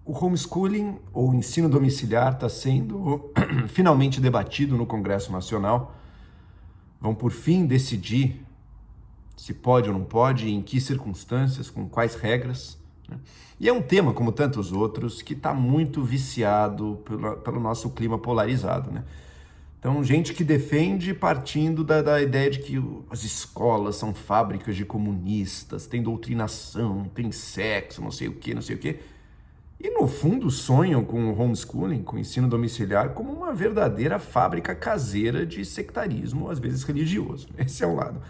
O homeschooling, ou ensino domiciliar, está sendo finalmente debatido no Congresso Nacional. Vão, por fim, decidir se pode ou não pode, em que circunstâncias, com quais regras, né? E é um tema, como tantos outros, que está muito viciado pelo nosso clima polarizado, né? Então, gente que defende partindo da ideia de que as escolas são fábricas de comunistas, tem doutrinação, tem sexo, não sei o quê, não sei o quê. E, no fundo, sonham com o homeschooling, com o ensino domiciliar, como uma verdadeira fábrica caseira de sectarismo, às vezes religioso. Esse é um lado.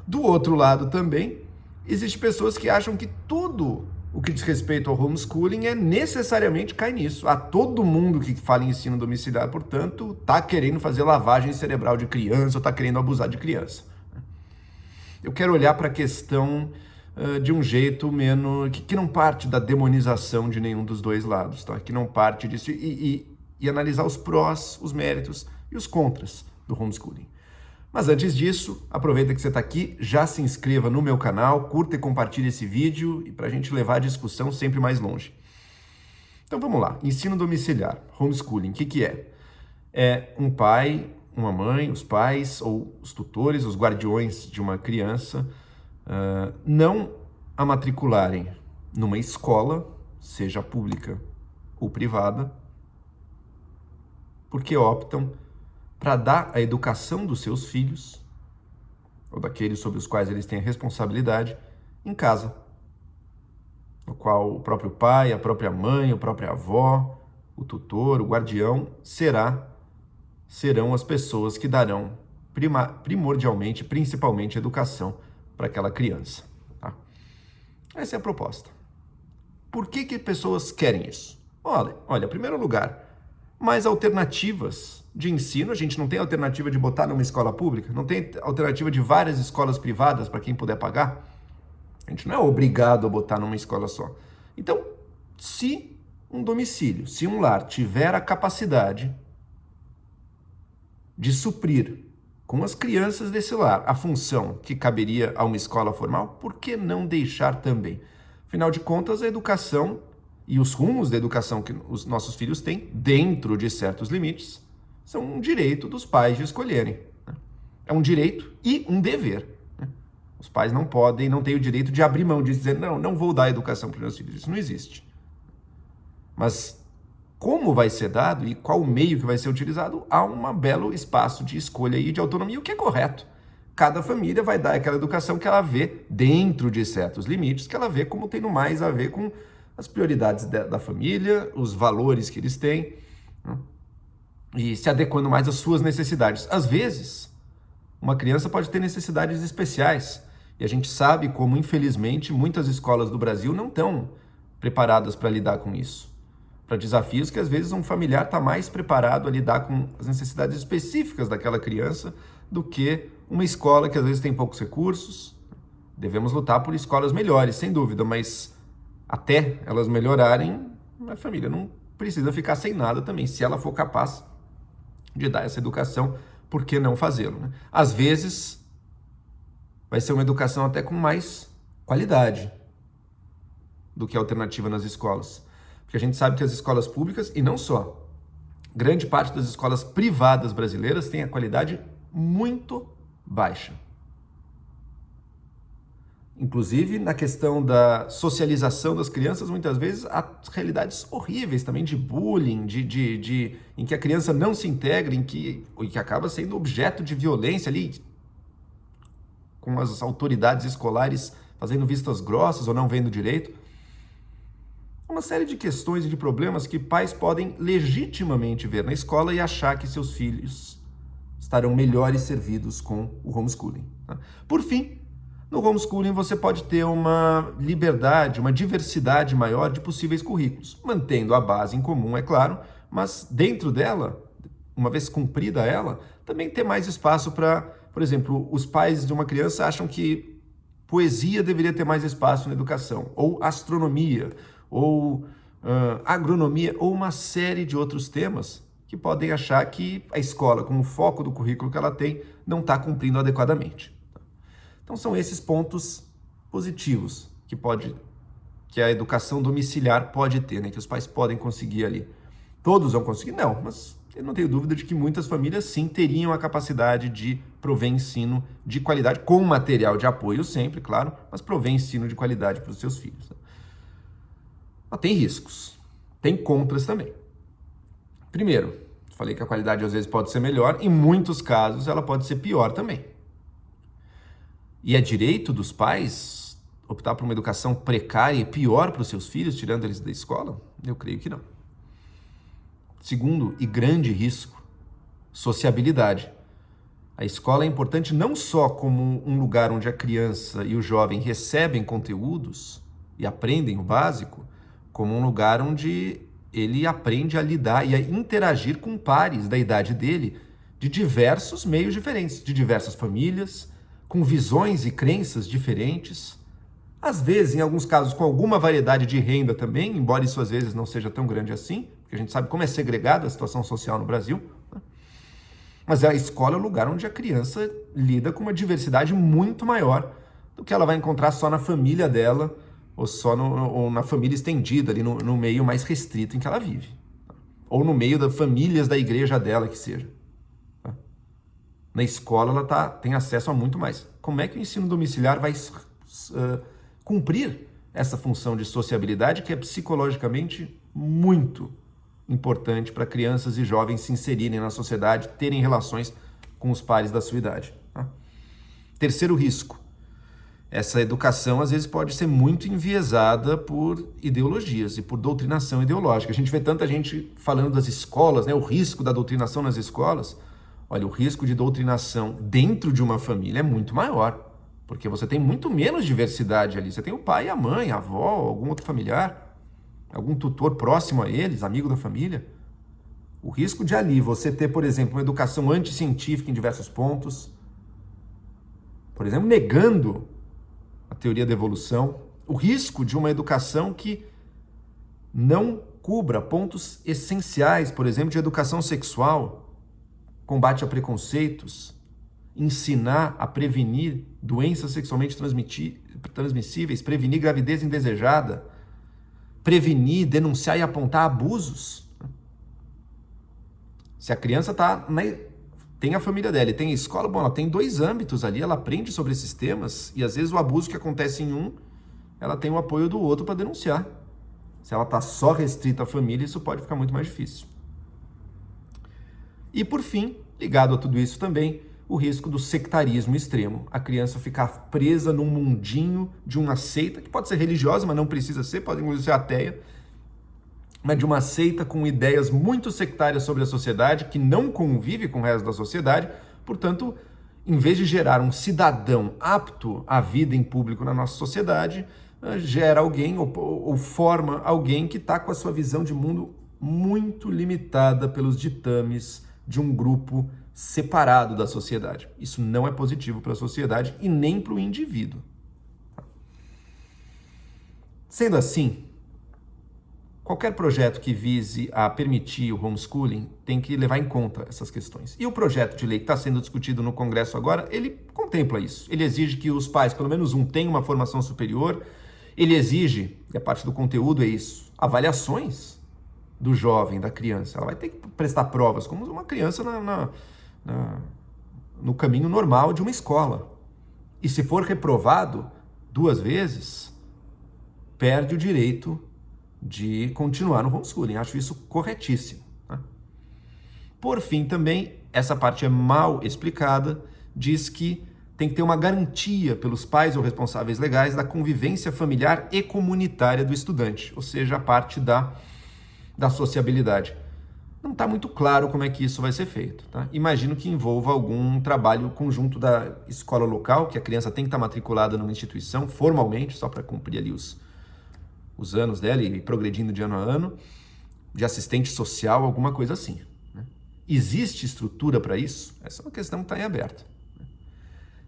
Do outro lado também, existem pessoas que acham que tudo o que diz respeito ao homeschooling necessariamente cai nisso. A todo mundo que fala em ensino domiciliar, portanto, está querendo fazer lavagem cerebral de criança ou está querendo abusar de criança. Eu quero olhar para a questão de um jeito menos... que não parte da demonização de nenhum dos dois lados, tá? Que não parte disso e analisar os prós, os méritos e os contras do homeschooling. Mas antes disso, aproveita que você está aqui, já se inscreva no meu canal, curta e compartilhe esse vídeo para a gente levar a discussão sempre mais longe. Então vamos lá, ensino domiciliar, homeschooling, o que é? É um pai, uma mãe, os pais ou os tutores, os guardiões de uma criança não a matricularem numa escola, seja pública ou privada, porque optam para dar a educação dos seus filhos, ou daqueles sobre os quais eles têm a responsabilidade, em casa, no qual o próprio pai, a própria mãe, a própria avó, o tutor, o guardião, serão as pessoas que darão primordialmente, principalmente, educação para aquela criança. Tá? Essa é a proposta. Por que pessoas querem isso? Olha, em primeiro lugar, mais alternativas de ensino. A gente não tem alternativa de botar numa escola pública, não tem alternativa de várias escolas privadas para quem puder pagar. A gente não é obrigado a botar numa escola só. Então, se um domicílio, se um lar tiver a capacidade de suprir com as crianças desse lar a função que caberia a uma escola formal, por que não deixar também? Afinal de contas, a educação e os rumos da educação que os nossos filhos têm, dentro de certos limites, são um direito dos pais de escolherem. Né? É um direito e um dever. Né? Os pais não têm o direito de abrir mão, de dizer, não vou dar educação para os meus filhos. Isso não existe. Mas como vai ser dado e qual meio que vai ser utilizado, há um belo espaço de escolha e de autonomia, o que é correto. Cada família vai dar aquela educação que ela vê dentro de certos limites, que ela vê como tendo mais a ver com as prioridades da família, os valores que eles têm, né? E se adequando mais às suas necessidades. Às vezes, uma criança pode ter necessidades especiais, e a gente sabe como, infelizmente, muitas escolas do Brasil não estão preparadas para lidar com isso. Para desafios que, às vezes, um familiar está mais preparado a lidar com as necessidades específicas daquela criança do que uma escola que, às vezes, tem poucos recursos. Devemos lutar por escolas melhores, sem dúvida, mas até elas melhorarem, a família não precisa ficar sem nada também. Se ela for capaz de dar essa educação, por que não fazê-lo? Né? Às vezes, vai ser uma educação até com mais qualidade do que a alternativa nas escolas. Porque a gente sabe que as escolas públicas, e não só, grande parte das escolas privadas brasileiras tem a qualidade muito baixa. Inclusive, na questão da socialização das crianças, muitas vezes há realidades horríveis também de bullying, em que a criança não se integra, em que acaba sendo objeto de violência ali, com as autoridades escolares fazendo vistas grossas ou não vendo direito. Uma série de questões e de problemas que pais podem legitimamente ver na escola e achar que seus filhos estarão melhores servidos com o homeschooling. Tá? Por fim, no homeschooling você pode ter uma liberdade, uma diversidade maior de possíveis currículos, mantendo a base em comum, é claro, mas dentro dela, uma vez cumprida ela, também ter mais espaço para, por exemplo, os pais de uma criança acham que poesia deveria ter mais espaço na educação, ou astronomia, ou agronomia, ou uma série de outros temas que podem achar que a escola, com o foco do currículo que ela tem, não está cumprindo adequadamente. Então são esses pontos positivos que pode que a educação domiciliar pode ter, né? Que os pais podem conseguir ali. Todos vão conseguir? Não, mas eu não tenho dúvida de que muitas famílias sim teriam a capacidade de prover ensino de qualidade, com material de apoio sempre, claro, mas prover ensino de qualidade para os seus filhos. Mas tem riscos, tem contras também. Primeiro, falei que a qualidade às vezes pode ser melhor, em muitos casos ela pode ser pior também. E é direito dos pais optar por uma educação precária e pior para os seus filhos, tirando eles da escola? Eu creio que não. Segundo e grande risco, sociabilidade. A escola é importante não só como um lugar onde a criança e o jovem recebem conteúdos e aprendem o básico, como um lugar onde ele aprende a lidar e a interagir com pares da idade dele, de diversos meios diferentes, de diversas famílias, com visões e crenças diferentes, às vezes, em alguns casos, com alguma variedade de renda também, embora isso às vezes não seja tão grande assim, porque a gente sabe como é segregada a situação social no Brasil, né? Mas a escola é o lugar onde a criança lida com uma diversidade muito maior do que ela vai encontrar só na família dela, ou só ou na família estendida, ali no meio mais restrito em que ela vive. Ou no meio das famílias da igreja dela, que seja. Tá? Na escola ela tem acesso a muito mais. Como é que o ensino domiciliar vai cumprir essa função de sociabilidade que é psicologicamente muito importante para crianças e jovens se inserirem na sociedade, terem relações com os pares da sua idade. Tá? Terceiro risco. Essa educação, às vezes, pode ser muito enviesada por ideologias e por doutrinação ideológica. A gente vê tanta gente falando das escolas, né? O risco da doutrinação nas escolas. Olha, o risco de doutrinação dentro de uma família é muito maior, porque você tem muito menos diversidade ali. Você tem o pai, a mãe, a avó, algum outro familiar, algum tutor próximo a eles, amigo da família. O risco de ali você ter, por exemplo, uma educação anticientífica em diversos pontos, por exemplo, negando a teoria da evolução, o risco de uma educação que não cubra pontos essenciais, por exemplo, de educação sexual, combate a preconceitos, ensinar a prevenir doenças sexualmente transmissíveis, prevenir gravidez indesejada, prevenir, denunciar e apontar abusos. Se a criança tem a família dela e tem a escola, bom, ela tem dois âmbitos ali, ela aprende sobre esses temas e às vezes o abuso que acontece em um, ela tem o apoio do outro para denunciar. Se ela está só restrita à família, isso pode ficar muito mais difícil. E por fim, ligado a tudo isso também, o risco do sectarismo extremo. A criança ficar presa num mundinho de uma seita, que pode ser religiosa, mas não precisa ser, pode inclusive ser ateia, mas de uma seita com ideias muito sectárias sobre a sociedade, que não convive com o resto da sociedade, portanto, em vez de gerar um cidadão apto à vida em público na nossa sociedade, gera alguém ou forma alguém que está com a sua visão de mundo muito limitada pelos ditames de um grupo separado da sociedade. Isso não é positivo para a sociedade e nem para o indivíduo. Sendo assim, qualquer projeto que vise a permitir o homeschooling tem que levar em conta essas questões. E o projeto de lei que está sendo discutido no Congresso agora, ele contempla isso. Ele exige que os pais, pelo menos um, tenham uma formação superior. Ele exige, e a parte do conteúdo é isso, avaliações do jovem, da criança. Ela vai ter que prestar provas, como uma criança no caminho normal de uma escola. E se for reprovado 2 vezes, perde o direito de continuar no homeschooling. Acho isso corretíssimo. Tá? Por fim, também, essa parte é mal explicada, diz que tem que ter uma garantia pelos pais ou responsáveis legais da convivência familiar e comunitária do estudante, ou seja, a parte da sociabilidade. Não está muito claro como é que isso vai ser feito. Tá? Imagino que envolva algum trabalho conjunto da escola local, que a criança tem que estar matriculada numa instituição, formalmente, só para cumprir ali os anos dela e progredindo de ano a ano, de assistente social, alguma coisa assim. Né? Existe estrutura para isso? Essa é uma questão que está em aberto.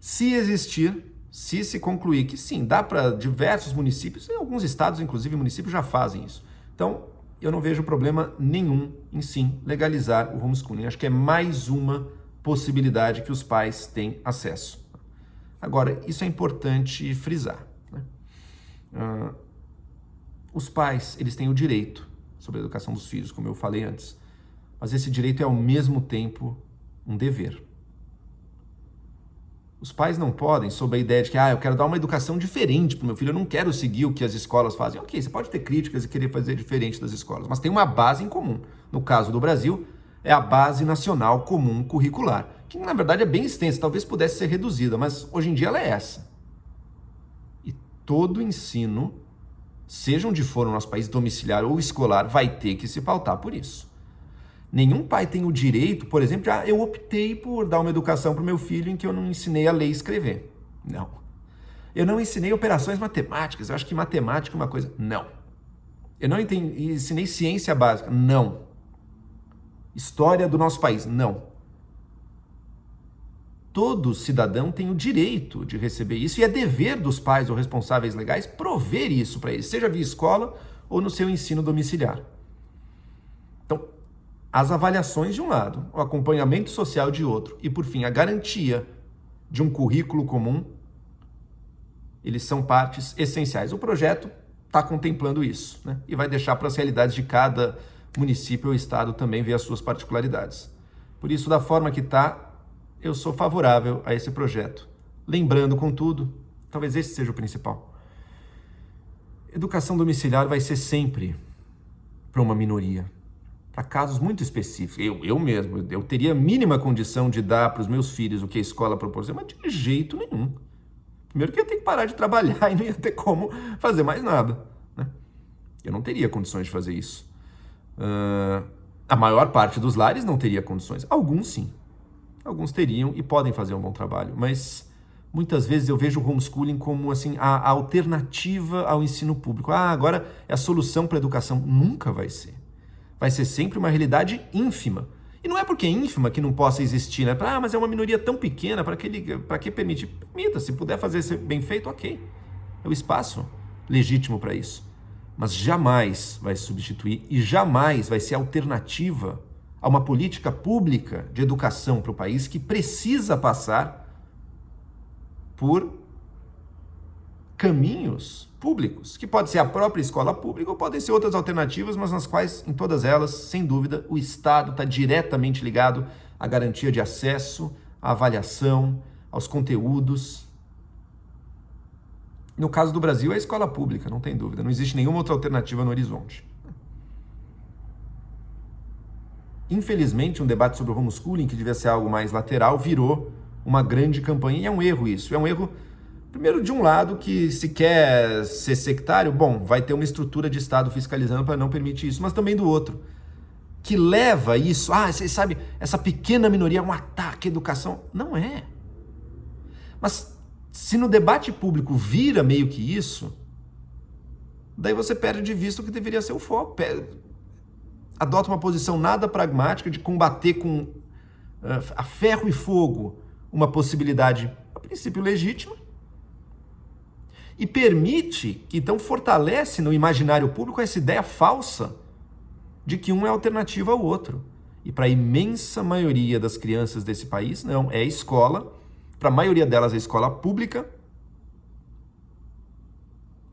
Se existir, se concluir que sim, dá para diversos municípios, e alguns estados, inclusive municípios, já fazem isso. Então, eu não vejo problema nenhum em sim legalizar o homeschooling. Acho que é mais uma possibilidade que os pais têm acesso. Agora, isso é importante frisar. Né? Os pais, eles têm o direito sobre a educação dos filhos, como eu falei antes, mas esse direito é ao mesmo tempo um dever. Os pais não podem, sob a ideia de que eu quero dar uma educação diferente para o meu filho, eu não quero seguir o que as escolas fazem. Ok, você pode ter críticas e querer fazer diferente das escolas, mas tem uma base em comum. No caso do Brasil, é a Base Nacional Comum Curricular, que na verdade é bem extensa, talvez pudesse ser reduzida, mas hoje em dia ela é essa. E todo ensino, seja onde for no nosso país, domiciliar ou escolar, vai ter que se pautar por isso. Nenhum pai tem o direito, por exemplo, de eu optei por dar uma educação para o meu filho em que eu não ensinei a ler e escrever. Não. Eu não ensinei operações matemáticas, eu acho que matemática é uma coisa. Não. Eu não ensinei ciência básica. Não. História do nosso país. Não. Todo cidadão tem o direito de receber isso e é dever dos pais ou responsáveis legais prover isso para eles, seja via escola ou no seu ensino domiciliar. Então, as avaliações de um lado, o acompanhamento social de outro e, por fim, a garantia de um currículo comum, eles são partes essenciais. O projeto está contemplando isso, né? E vai deixar para as realidades de cada município ou estado também ver as suas particularidades. Por isso, da forma que está, eu sou favorável a esse projeto. Lembrando, contudo, talvez esse seja o principal. Educação domiciliar vai ser sempre para uma minoria. Para casos muito específicos. Eu mesmo, eu teria a mínima condição de dar para os meus filhos o que a escola proporciona, mas de jeito nenhum. Primeiro que eu ia ter que parar de trabalhar e não ia ter como fazer mais nada, né? Eu não teria condições de fazer isso. A maior parte dos lares não teria condições. Alguns sim. Alguns teriam e podem fazer um bom trabalho, mas muitas vezes eu vejo o homeschooling como assim, a alternativa ao ensino público. Agora é a solução para a educação. Nunca vai ser. Vai ser sempre uma realidade ínfima. E não é porque é ínfima que não possa existir, né? Mas é uma minoria tão pequena, para que permitir? Permita, se puder fazer isso bem feito, ok. É o espaço legítimo para isso. Mas jamais vai substituir e jamais vai ser alternativa a uma política pública de educação para o país que precisa passar por caminhos públicos, que pode ser a própria escola pública ou podem ser outras alternativas, mas nas quais, em todas elas, sem dúvida, o Estado está diretamente ligado à garantia de acesso, à avaliação, aos conteúdos. No caso do Brasil, é a escola pública, não tem dúvida, não existe nenhuma outra alternativa no horizonte. Infelizmente, um debate sobre o homeschooling, que devia ser algo mais lateral, virou uma grande campanha, e é um erro isso, é um erro. Primeiro, de um lado, que se quer ser sectário, vai ter uma estrutura de Estado fiscalizando para não permitir isso, mas também do outro, que leva isso, você sabe, essa pequena minoria é um ataque à educação. Não é. Mas se no debate público vira meio que isso, daí você perde de vista o que deveria ser o foco. Adota uma posição nada pragmática de combater com a ferro e fogo uma possibilidade, a princípio, legítima, e permite que, então, fortalece no imaginário público essa ideia falsa de que um é alternativa ao outro. E para a imensa maioria das crianças desse país, não, é escola, para a maioria delas é escola pública,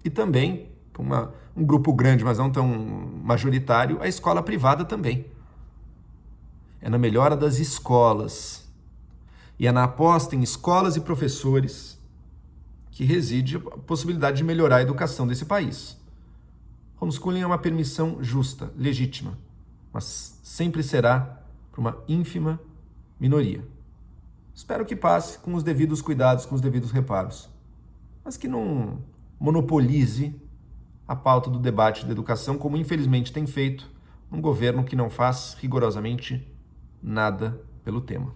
e também, para um grupo grande, mas não tão majoritário, a escola privada também. É na melhora das escolas, e é na aposta em escolas e professores que reside a possibilidade de melhorar a educação desse país. Homeschooling é uma permissão justa, legítima, mas sempre será para uma ínfima minoria. Espero que passe com os devidos cuidados, com os devidos reparos, mas que não monopolize a pauta do debate da educação, como infelizmente tem feito um governo que não faz rigorosamente nada pelo tema.